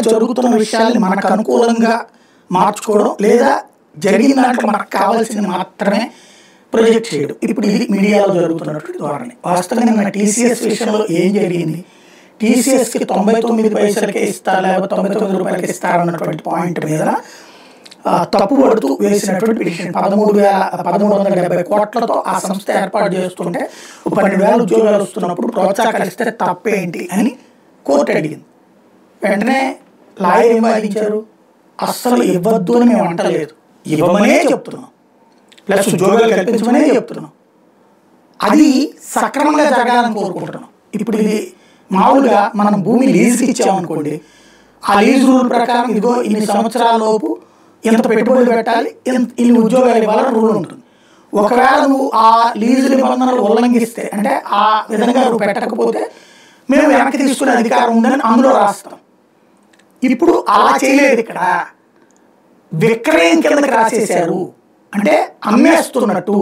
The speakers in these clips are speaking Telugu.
జరుగుతున్న విషయాల్ని మనకు అనుకూలంగా మార్చుకోవడం, లేదా జరిగిన దాంట్లో మనకు కావాల్సింది మాత్రమే ప్రొజెక్ట్ చేయడం. ఇప్పుడు ఇది మీడియాలో జరుగుతున్నటువంటి ధోరణి. వాస్తవంగా మన టీసీఎస్ విషయంలో ఏం జరిగింది, టీసీఎస్కి 99 పైసలకే ఇస్తారు లేకపోతే 99 రూపాయలకి ఇస్తారన్నటువంటి పాయింట్ మీద తప్పుపడుతూ వేసినటువంటి పిటిషన్ 1370 కోట్లతో ఆ సంస్థ ఏర్పాటు చేస్తుంటే 12,000 ఉద్యోగాలు వస్తున్నప్పుడు ప్రోత్సాహకాలు ఇస్తే తప్పేంటి అని కోర్టు అడిగింది. వెంటనే లాయర్ ఏం వాదించారు, అస్సలు ఇవ్వద్దు అని మేము అంటలేదు, ఇవ్వమనే చెప్తున్నాం, ప్లస్ ఉద్యోగాలు కల్పించమనే చెప్తున్నాం, అది సక్రమంగా జరగాలని కోరుకుంటున్నాం. ఇప్పుడు ఇది మామూలుగా మనం భూమి లీజుకి ఇచ్చామనుకోండి, ఆ లీజు రూల్ ప్రకారం ఇదిగో ఇన్ని సంవత్సరాల లోపు ఎంత పెట్టుబడులు పెట్టాలి, ఇన్ని ఉద్యోగాలు ఇవ్వాలని రూల్ ఉంటుంది. ఒకవేళ నువ్వు ఆ లీజు నిబంధనలు ఉల్లంఘిస్తే, అంటే ఆ విధంగా నువ్వు పెట్టకపోతే మేము వెనక్కి తీసుకునే అధికారం ఉందని అందులో రాస్తాం. ఇప్పుడు అలా చేయలేదు, ఇక్కడ విక్రయం కిందకి రాసేశారు. అంటే అమ్మేస్తున్నట్టు,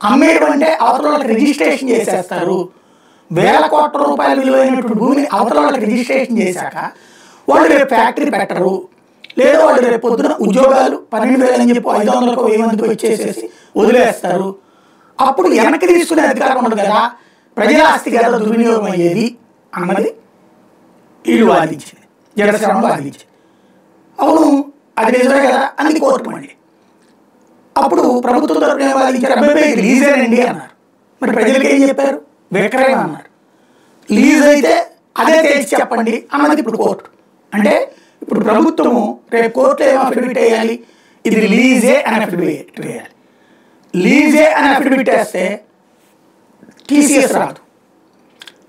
అమ్మేయడం అంటే అవతల వాళ్ళకి రిజిస్ట్రేషన్ చేసేస్తారు. వేల కోట్ల రూపాయల విలువైనటువంటి భూమిని అవతల వాళ్ళకి రిజిస్ట్రేషన్ చేశాక వాళ్ళు రేపు ఫ్యాక్టరీ పెట్టరు, లేదా వాళ్ళు రేపు పొద్దున ఉద్యోగాలు 12,000 అని చెప్పి 500కు 1000 మందికి వచ్చేసేసి వదిలేస్తారు. అప్పుడు వెనక్కి తీసుకునే అధికారం ఉండదు కదా, ప్రజల ఆస్తి కదా దుర్వినియోగం అయ్యేది అన్నది వీళ్ళు వాదించింది, జనసేన వాదించింది. అవును అది నిజమే కదా అని కోర్టు మళ్ళీ అప్పుడు ప్రభుత్వం తరపున వాదించారు, అబ్బాయి లీజేనండి అన్నారు. మరి ప్రజలకు ఏం చెప్పారు, విక్రయం అన్నారు. లీజ్ అయితే అదే తేల్చి చెప్పండి అన్నది ఇప్పుడు కోర్టు. అంటే ఇప్పుడు ప్రభుత్వము రేపు కోర్టులో ఏం అఫిడవిట్ వేయాలి, ఇది లీజే అని అఫిడవిట్ వేయాలి. లీజే అని అఫిడవిట్ వేస్తే టీసీఎస్ రాదు.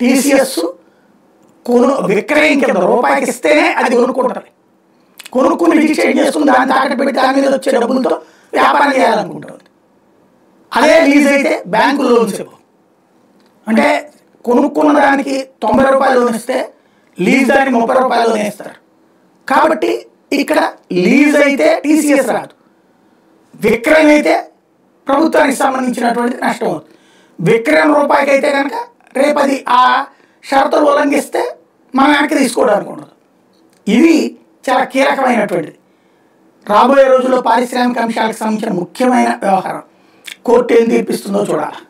టీసీఎస్ విక్రయం కింద రూపాయికి ఇస్తేనే అది కొనుక్కుంటుంది. కొనుక్కుని రిజిస్ట్రేషన్ చేసుకుని దాన్ని తాకట్టు పెట్టి దాని మీద వచ్చే డబ్బులతో వ్యాపారం చేయాలనుకుంటుంది. అదే లీజ్ అయితే బ్యాంకు లోన్స్ ఇవ్వవు. అంటే కొనుక్కున్న దానికి 90 రూపాయలు లోన్ ఇస్తే లీజ్ దానికి 30 రూపాయలు లోన్ ఇస్తారు. కాబట్టి ఇక్కడ లీజ్ అయితే టీసీఎస్ రాదు, విక్రయం అయితే ప్రభుత్వానికి సంబంధించినటువంటి నష్టం అవుతుంది. విక్రయం రూపాయికి అయితే కనుక రేపు అది ఆ షరతులు ఉల్లంఘిస్తే మనం వెనక్కి తీసుకోవడానికి ఉండదు. ఇది చాలా కీలకమైనటువంటిది. రాబోయే రోజుల్లో పారిశ్రామిక అంశాలకు సంబంధించిన ముఖ్యమైన వ్యవహారం. కోర్టు ఏం తీర్పిస్తుందో చూడాలి.